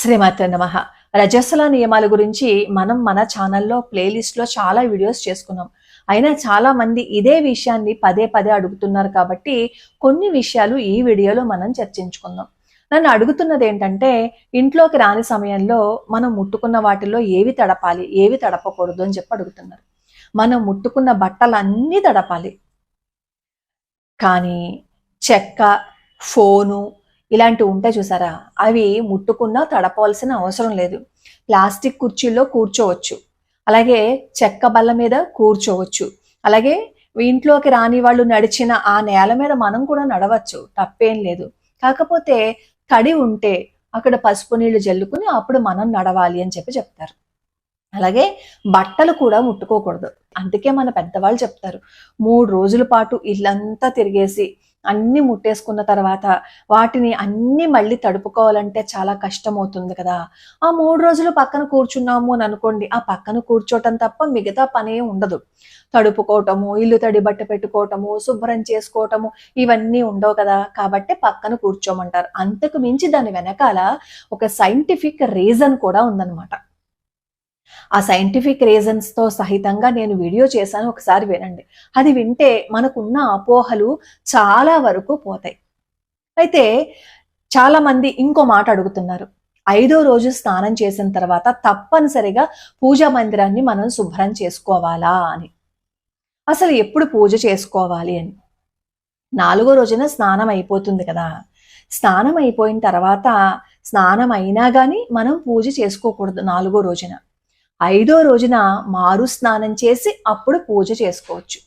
శ్రీమాత్రే నమః. రజస్వల నియమాల గురించి మనం మన ఛానల్లో ప్లేలిస్ట్లో చాలా వీడియోస్ చేసుకున్నాం. అయినా చాలా మంది ఇదే విషయాన్ని పదే పదే అడుగుతున్నారు కాబట్టి కొన్ని విషయాలు ఈ వీడియోలో మనం చర్చించుకుందాం. నన్ను అడుగుతున్నది ఏంటంటే, ఇంట్లోకి రాని సమయంలో మనం ముట్టుకున్న వాటిల్లో ఏవి తడపాలి, ఏవి తడపకూడదు అని చెప్పి అడుగుతున్నారు. మనం ముట్టుకున్న బట్టలన్నీ తడపాలి. కానీ చెక్క, ఫోను ఇలాంటివి ఉంటాయి చూసారా, అవి ముట్టుకున్నా తడపవలసిన అవసరం లేదు. ప్లాస్టిక్ కుర్చీల్లో కూర్చోవచ్చు, అలాగే చెక్క బల్ల మీద కూర్చోవచ్చు, అలాగే ఇంట్లోకి రాని వాళ్ళు నడిచిన ఆ నేల మీద మనం కూడా నడవచ్చు, తప్పేం లేదు. కాకపోతే తడి ఉంటే అక్కడ పసుపు నీళ్లు జల్లుకుని అప్పుడు మనం నడవాలి అని చెప్పి చెప్తారు. అలాగే బట్టలు కూడా ముట్టుకోకూడదు. అందుకే మన పెద్దవాళ్ళు చెప్తారు, 3 రోజుల పాటు ఇల్లంతా తిరిగేసి అన్ని ముట్టేసుకున్న తర్వాత వాటిని అన్ని మళ్ళీ తడుపుకోవాలంటే చాలా కష్టం అవుతుంది కదా. ఆ 3 రోజులు పక్కన కూర్చున్నాము అని అనుకోండి, ఆ పక్కన కూర్చోటం తప్ప మిగతా పనే ఉండదు. తడుపుకోవటము, ఇల్లు తడి బట్ట పెట్టుకోవటము, శుభ్రం చేసుకోవటము ఇవన్నీ ఉండవు కదా. కాబట్టి పక్కన కూర్చోమంటారు. అంతకు మించి దాని వెనకాల ఒక సైంటిఫిక్ రీజన్ కూడా ఉందన్నమాట. ఆ సైంటిఫిక్ రీజన్స్ తో సహితంగా నేను వీడియో చేశాను, ఒకసారి వినండి. అది వింటే మనకున్న అపోహలు చాలా వరకు పోతాయి. అయితే చాలా మంది ఇంకో మాట అడుగుతున్నారు, 5వ రోజు స్నానం చేసిన తర్వాత తప్పనిసరిగా పూజా మందిరాన్ని మనం శుభ్రం చేసుకోవాలా అని. అసలు ఎప్పుడు పూజ చేసుకోవాలి అని? 4వ రోజున స్నానం అయిపోతుంది కదా. స్నానం అయిపోయిన తర్వాత స్నానం అయినా కానీ మనం పూజ చేసుకోకూడదు 4వ రోజున. 5వ రోజున మారు స్నానం చేసి అప్పుడు పూజ చేసుకోవచ్చు.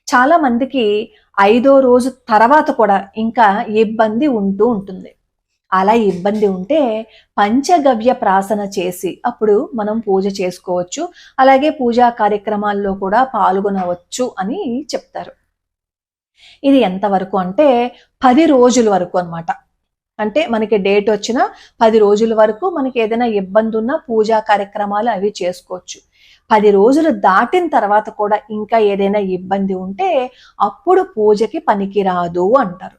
చాలా మందికి 5వ రోజు తర్వాత కూడా ఇంకా ఇబ్బంది ఉంటూ ఉంటుంది. అలా ఇబ్బంది ఉంటే పంచగవ్య ప్రాసన చేసి అప్పుడు మనం పూజ చేసుకోవచ్చు, అలాగే పూజా కార్యక్రమాల్లో కూడా పాల్గొనవచ్చు అని చెప్తారు. ఇది ఎంతవరకు అంటే 10 రోజుల వరకు అన్నమాట. అంటే మనకి డేట్ వచ్చిన 10 రోజుల వరకు మనకి ఏదైనా ఇబ్బంది ఉన్నా పూజా కార్యక్రమాలు అవి చేసుకోవచ్చు. 10 రోజులు దాటిన తర్వాత కూడా ఇంకా ఏదైనా ఇబ్బంది ఉంటే అప్పుడు పూజకి పనికిరాదు అంటారు.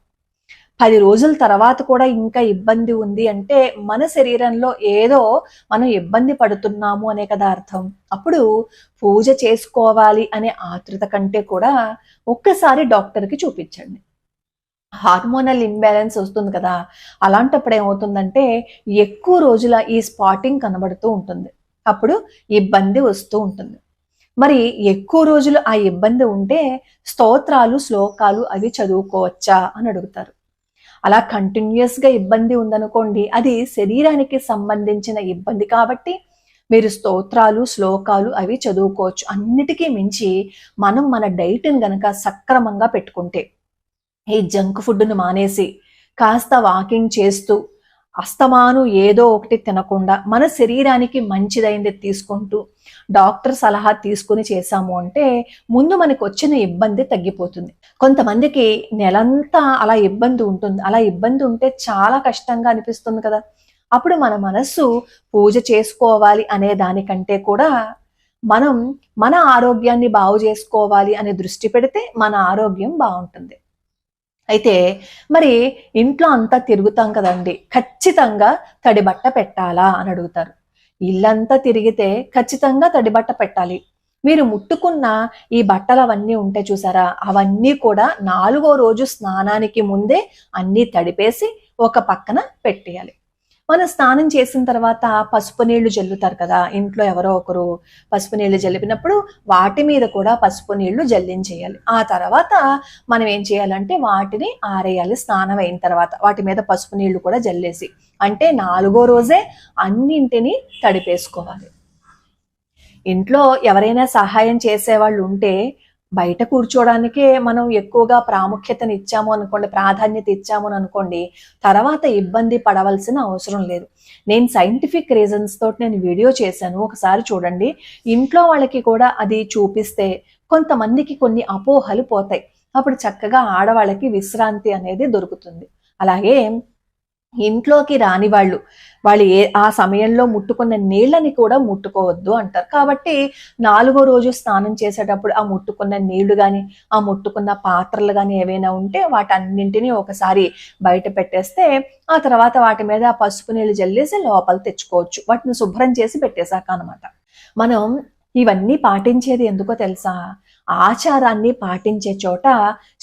10 రోజుల తర్వాత కూడా ఇంకా ఇబ్బంది ఉంది అంటే మన శరీరంలో ఏదో మనం ఇబ్బంది పడుతున్నాము అనే కదా అర్థం. అప్పుడు పూజ చేసుకోవాలి అనే ఆతృత కంటే కూడా ఒక్కసారి డాక్టర్కి చూపించండి. హార్మోనల్ ఇంబ్యాలెన్స్ వస్తుంది కదా, అలాంటప్పుడు ఏమవుతుందంటే ఎక్కువ రోజుల ఈ స్పాటింగ్ కనబడుతూ ఉంటుంది, అప్పుడు ఇబ్బంది వస్తూ ఉంటుంది. మరి ఎక్కువ రోజులు ఆ ఇబ్బంది ఉంటే స్తోత్రాలు, శ్లోకాలు అవి చదువుకోవచ్చా అని అడుగుతారు. అలా కంటిన్యూస్గా ఇబ్బంది ఉందనుకోండి, అది శరీరానికి సంబంధించిన ఇబ్బంది కాబట్టి మీరు స్తోత్రాలు, శ్లోకాలు అవి చదువుకోవచ్చు. అన్నిటికీ మించి మనం మన డైట్ని గనక సక్రమంగా పెట్టుకుంటే, ఈ జంక్ ఫుడ్ను మానేసి కాస్త వాకింగ్ చేస్తూ అస్తమాను ఏదో ఒకటి తినకుండా మన శరీరానికి మంచిదైంది తీసుకుంటూ డాక్టర్ సలహా తీసుకుని చేశాము అంటే ముందు మనకు వచ్చిన ఇబ్బంది తగ్గిపోతుంది. కొంతమందికి నెలంతా అలా ఇబ్బంది ఉంటుంది. అలా ఇబ్బంది ఉంటే చాలా కష్టంగా అనిపిస్తుంది కదా. అప్పుడు మన మనస్సు పూజ చేసుకోవాలి అనే దానికంటే కూడా మనం మన ఆరోగ్యాన్ని బాగు చేసుకోవాలి అనే దృష్టి పెడితే మన ఆరోగ్యం బాగుంటుంది. అయితే మరి ఇంట్లో అంతా తిరుగుతాం కదండి, ఖచ్చితంగా తడిబట్ట పెట్టాలా అని అడుగుతారు. ఇల్లంతా తిరిగితే ఖచ్చితంగా తడిబట్ట పెట్టాలి. మీరు ముట్టుకున్న ఈ బట్టలు అవన్నీ ఉంటే చూసారా, అవన్నీ కూడా 4వ రోజు స్నానానికి ముందే అన్నీ తడిపేసి ఒక పక్కన పెట్టేయాలి. మనం స్నానం చేసిన తర్వాత పసుపు నీళ్లు జల్లుతారు కదా, ఇంట్లో ఎవరో ఒకరు పసుపు నీళ్లు జల్లిపినప్పుడు వాటి మీద కూడా పసుపు నీళ్లు జల్లించేయాలి. ఆ తర్వాత మనం ఏం చేయాలంటే వాటిని ఆరేయాలి. స్నానం అయిన తర్వాత వాటి మీద పసుపు నీళ్లు కూడా జల్లేసి, అంటే 4వ రోజే అన్నింటినీ తడిపేసుకోవాలి. ఇంట్లో ఎవరైనా సహాయం చేసేవాళ్ళు ఉంటే బయట కూర్చోడానికే మనం ఎక్కువగా ప్రాముఖ్యతను ఇచ్చాము అనుకోండి, ప్రాధాన్యత ఇచ్చాము అని అనుకోండి, తర్వాత ఇబ్బంది పడవలసిన అవసరం లేదు. నేను సైంటిఫిక్ రీజన్స్ తోటి నేను వీడియో చేశాను, ఒకసారి చూడండి. ఇంట్లో వాళ్ళకి కూడా అది చూపిస్తే కొంతమందికి కొన్ని అపోహలు పోతాయి. అప్పుడు చక్కగా ఆడవాళ్ళకి విశ్రాంతి అనేది దొరుకుతుంది. అలాగే ఇంట్లోకి రాని వాళ్ళు ఆ సమయంలో ముట్టుకున్న నీళ్ళని కూడా ముట్టుకోవద్దు అంటారు. కాబట్టి 4గో రోజు స్నానం చేసేటప్పుడు ఆ ముట్టుకున్న నీళ్లు గాని, ఆ ముట్టుకున్న పాత్రలు గాని ఏవైనా ఉంటే వాటన్నింటినీ ఒకసారి బయట పెట్టేస్తే, ఆ తర్వాత వాటి మీద పసుపు నీళ్ళు జల్లేసి లోపల తెచ్చుకోవచ్చు. వాటిని శుభ్రం చేసి పెట్టేశాక అనమాట. మనం ఇవన్నీ పాటించేది ఎందుకో తెలుసా? ఆచారాన్ని పాటించే చోట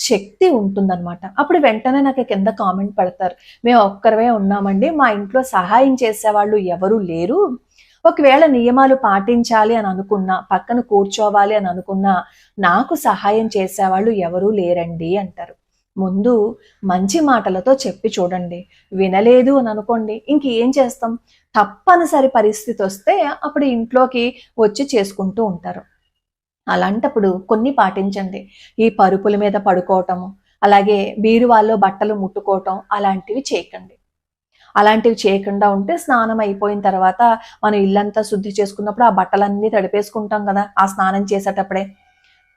శక్తి ఉంటుందన్నమాట. అప్పుడు వెంటనే నాకు కింద కామెంట్ పెడతారు, మేము ఒక్కరమే ఉన్నామండి, మా ఇంట్లో సహాయం చేసేవాళ్ళు ఎవరూ లేరు. ఒకవేళ నియమాలు పాటించాలి అని అనుకున్నా, పక్కన కూర్చోవాలి అని అనుకున్నా, నాకు సహాయం చేసేవాళ్ళు ఎవరూ లేరండి అంటారు. ముందు మంచి మాటలతో చెప్పి చూడండి. వినలేదు అని అనుకోండి, ఇంకేం చేస్తాం? తప్పనిసరి పరిస్థితి వస్తే అప్పుడు ఇంట్లోకి వచ్చి చేసుకుంటూ ఉంటారు. అలాంటప్పుడు కొన్ని పాటించండి. ఈ పరుపుల మీద పడుకోవటము, అలాగే బీరువాల్లో బట్టలు ముట్టుకోవటం అలాంటివి చేయకండి. అలాంటివి చేయకుండా ఉంటే స్నానం అయిపోయిన తర్వాత మనం ఇల్లంతా శుద్ధి చేసుకున్నప్పుడు ఆ బట్టలన్నీ తడిపేసుకుంటాం కదా ఆ స్నానం చేసేటప్పుడే.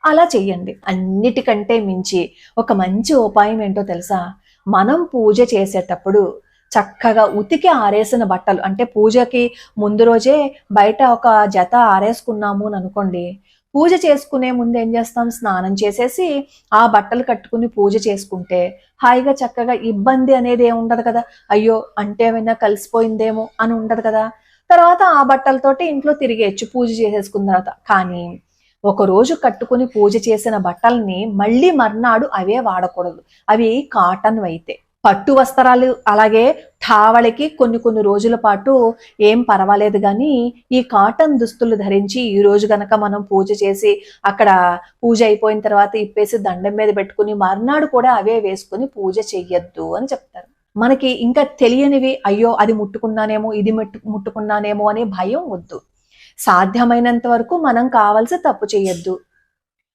అలా చెయ్యండి. అన్నిటికంటే మించి ఒక మంచి ఉపాయం ఏంటో తెలుసా? మనం పూజ చేసేటప్పుడు చక్కగా ఉతికి ఆరేసిన బట్టలు, అంటే పూజకి ముందు రోజే బయట ఒక జత ఆరేసుకున్నాము అని అనుకోండి, పూజ చేసుకునే ముందు ఏం చేస్తాం? స్నానం చేసేసి ఆ బట్టలు కట్టుకుని పూజ చేసుకుంటే హాయిగా చక్కగా ఇబ్బంది అనేది ఏమి ఉండదు కదా. అయ్యో అంటే ఏమైనా కలిసిపోయిందేమో అని ఉండదు కదా. తర్వాత ఆ బట్టలతోటి ఇంట్లో తిరిగేయచ్చు పూజ చేసేసుకున్న తర్వాత. కానీ ఒక రోజు కట్టుకుని పూజ చేసిన బట్టల్ని మళ్ళీ మర్నాడు అవే వాడకూడదు. అవి కాటన్ అయితే. పట్టు వస్త్రాలు అలాగే ఠావళికి కొన్ని రోజుల పాటు ఏం పర్వాలేదు కానీ ఈ కాటన్ దుస్తులు ధరించి ఈ రోజు గనక మనం పూజ చేసి అక్కడ పూజ అయిపోయిన తర్వాత ఇప్పేసి దండం మీద పెట్టుకుని మర్నాడు కూడా అవే వేసుకుని పూజ చెయ్యొద్దు అని చెప్తారు. మనకి ఇంకా తెలియనివి, అయ్యో అది ముట్టుకున్నానేమో ఇది ముట్టుకున్నానేమో అనే భయం వద్దు. సాధ్యమైనంత వరకు మనం కావాల్సి తప్పు చేయొద్దు.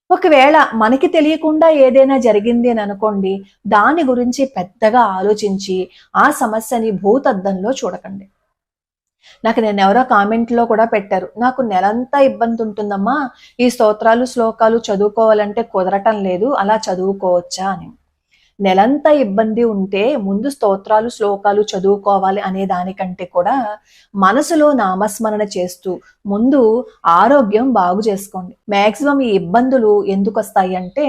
ఒకవేళ మనకి తెలియకుండా ఏదైనా జరిగింది అని అనుకోండి, దాని గురించి పెద్దగా ఆలోచించి ఆ సమస్యని భూతద్దంలో చూడకండి. నాకు ఎవరో కామెంట్లో కూడా పెట్టారు, నాకు నెలంతా ఇబ్బంది ఉంటుందమ్మా, ఈ స్తోత్రాలు శ్లోకాలు చదువుకోవాలంటే కుదరటం లేదు, అలా చదువుకోవచ్చా అని. నెలంతా ఇబ్బంది ఉంటే ముందు స్తోత్రాలు శ్లోకాలు చదువుకోవాలి అనే దానికంటే కూడా మనసులో నామస్మరణ చేస్తూ ముందు ఆరోగ్యం బాగు చేసుకోండి. మ్యాక్సిమం ఈ ఇబ్బందులు ఎందుకు వస్తాయి అంటే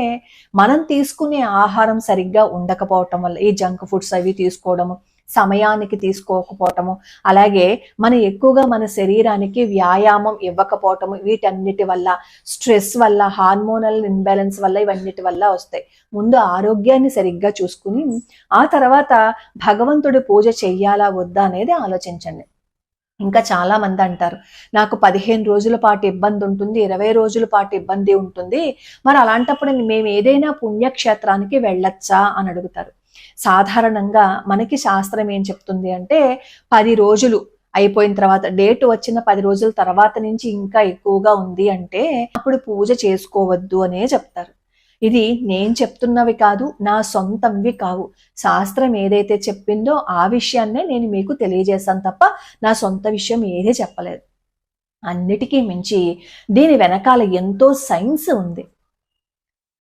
మనం తీసుకునే ఆహారం సరిగ్గా ఉండకపోవటం వల్ల, ఈ జంక్ ఫుడ్స్ అవి తీసుకోవడము, సమయానికి తీసుకోకపోవటము, అలాగే మనం ఎక్కువగా మన శరీరానికి వ్యాయామం ఇవ్వకపోవటము, వీటన్నిటి వల్ల, స్ట్రెస్ వల్ల, హార్మోనల్ ఇన్బ్యాలెన్స్ వల్ల, ఇవన్నిటి వల్ల వస్తాయి. ముందు ఆరోగ్యాన్ని సరిగ్గా చూసుకుని ఆ తర్వాత భగవంతుడి పూజ చెయ్యాలా వద్దా అనేది ఆలోచించండి. ఇంకా చాలా మంది అంటారు, నాకు 15 రోజుల పాటు ఇబ్బంది ఉంటుంది, 20 రోజుల పాటు ఇబ్బంది ఉంటుంది, మరి అలాంటప్పుడు మేము ఏదైనా పుణ్యక్షేత్రానికి వెళ్ళొచ్చా అని అడుగుతారు. సాధారణంగా మనకి శాస్త్రం ఏం చెప్తుంది అంటే 10 రోజులు అయిపోయిన తర్వాత, డేట్ వచ్చిన 10 రోజుల తర్వాత నుంచి ఇంకా ఎక్కువగా ఉంది అంటే అప్పుడు పూజ చేసుకోవద్దు అనే చెప్తారు. ఇది నేను చెప్తున్నవి కాదు, నా సొంతంవి కావు. శాస్త్రం ఏదైతే చెప్పిందో ఆ విషయాన్నే నేను మీకు తెలియజేశాను తప్ప నా సొంత విషయం ఏదే చెప్పలేదు. అన్నిటికీ మించి దీని వెనకాల ఎంతో సైన్స్ ఉంది.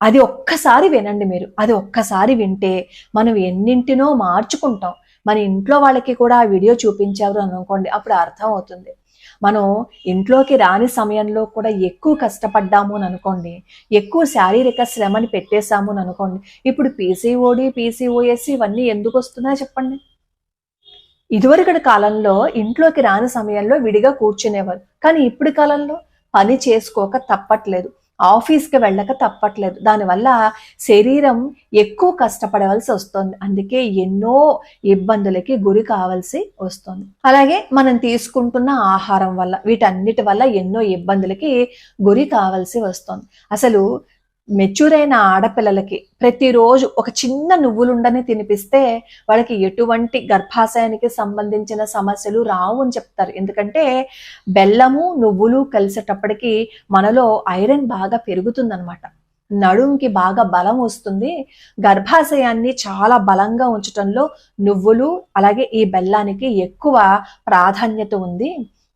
అది ఒక్కసారి వినండి మీరు. అది ఒక్కసారి వింటే మనం ఎన్నింటినో మార్చుకుంటాం. మన ఇంట్లో వాళ్ళకి కూడా ఆ వీడియో చూపించారు అనుకోండి, అప్పుడు అర్థం అవుతుంది. మనం ఇంట్లోకి రాని సమయంలో కూడా ఎక్కువ కష్టపడ్డాము అని అనుకోండి, ఎక్కువ శారీరక శ్రమని పెట్టేశాము అని అనుకోండి, ఇప్పుడు పీసీఓడి, పీసీఓఎస్ ఇవన్నీ ఎందుకు వస్తున్నాయో చెప్పండి. ఇదివరకటి కాలంలో ఇంట్లోకి రాని సమయంలో విడిగా కూర్చునేవారు, కానీ ఇప్పుడు కాలంలో పని చేసుకోక తప్పట్లేదు, ఆఫీస్కి వెళ్ళక తప్పట్లేదు. దానివల్ల శరీరం ఎక్కువ కష్టపడవలసి వస్తుంది. అందుకే ఎన్నో ఇబ్బందులకి గురి కావాల్సి వస్తుంది. అలాగే మనం తీసుకుంటున్న ఆహారం వల్ల, వీటన్నిటి వల్ల ఎన్నో ఇబ్బందులకి గురి కావాల్సి వస్తుంది. అసలు మెచ్యూర్ అయిన ఆడపిల్లలకి ప్రతిరోజు ఒక చిన్న నువ్వులుండని తినిపిస్తే వాళ్ళకి ఎటువంటి గర్భాశయానికి సంబంధించిన సమస్యలు రావు అని చెప్తారు. ఎందుకంటే బెల్లము నువ్వులు కలిసేటప్పటికి మనలో ఐరన్ బాగా పెరుగుతుందన్నమాట. నడుంకి బాగా బలం వస్తుంది. గర్భాశయాన్ని చాలా బలంగా ఉంచటంలో నువ్వులు అలాగే ఈ బెల్లానికి ఎక్కువ ప్రాధాన్యత ఉంది.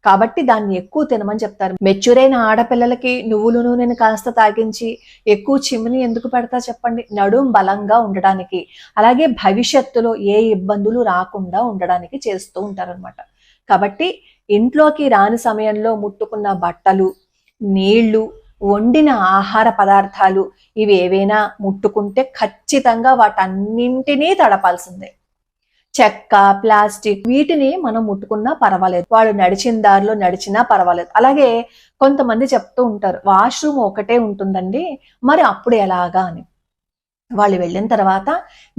కాబట్టి దాన్ని ఎక్కువ తినమని చెప్తారు. మెచ్యూర్ అయిన ఆడపిల్లలకి నువ్వుల నూనెని కాస్త తాగించి ఎక్కువ చిమ్ని ఎందుకు పెడతా చెప్పండి? నడుం బలంగా ఉండడానికి, అలాగే భవిష్యత్తులో ఏ ఇబ్బందులు రాకుండా ఉండడానికి చేస్తూ ఉంటారనమాట. కాబట్టి ఇంట్లోకి రాని సమయంలో ముట్టుకున్న బట్టలు, నీళ్లు, వండిన ఆహార పదార్థాలు ఇవి ఏవైనా ముట్టుకుంటే ఖచ్చితంగా వాటన్నింటినీ తడపాల్సిందే. చెక్క, ప్లాస్టిక్ వీటిని మనం ముట్టుకున్నా పర్వాలేదు, వాళ్ళు నడిచిన దారిలో నడిచినా పర్వాలేదు. అలాగే కొంతమంది చెప్తూ ఉంటారు, వాష్రూమ్ ఒకటే ఉంటుందండి, మరి అప్పుడు ఎలాగా అని. వాళ్ళు వెళ్ళిన తర్వాత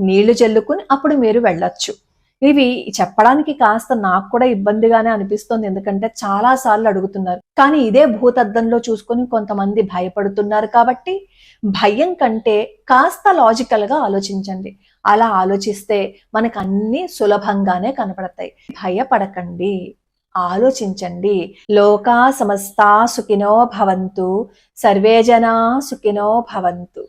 నీళ్లు చల్లుకుని అప్పుడు మీరు వెళ్ళొచ్చు. ఇవి చెప్పడానికి కాస్త నాకు కూడా ఇబ్బందిగానే అనిపిస్తుంది, ఎందుకంటే చాలా సార్లు అడుగుతున్నారు. కానీ ఇదే భూతద్దంలో చూసుకొని కొంతమంది భయపడుతున్నారు. కాబట్టి భయం కంటే కాస్త లాజికల్ గా ఆలోచించండి. అలా ఆలోచిస్తే మనకు అన్ని సులభంగానే కనపడతాయి. భయపడకండి, ఆలోచించండి. లోకా సమస్తా సుఖినో భవంతు, సర్వే జనా సుఖినో భవంతు.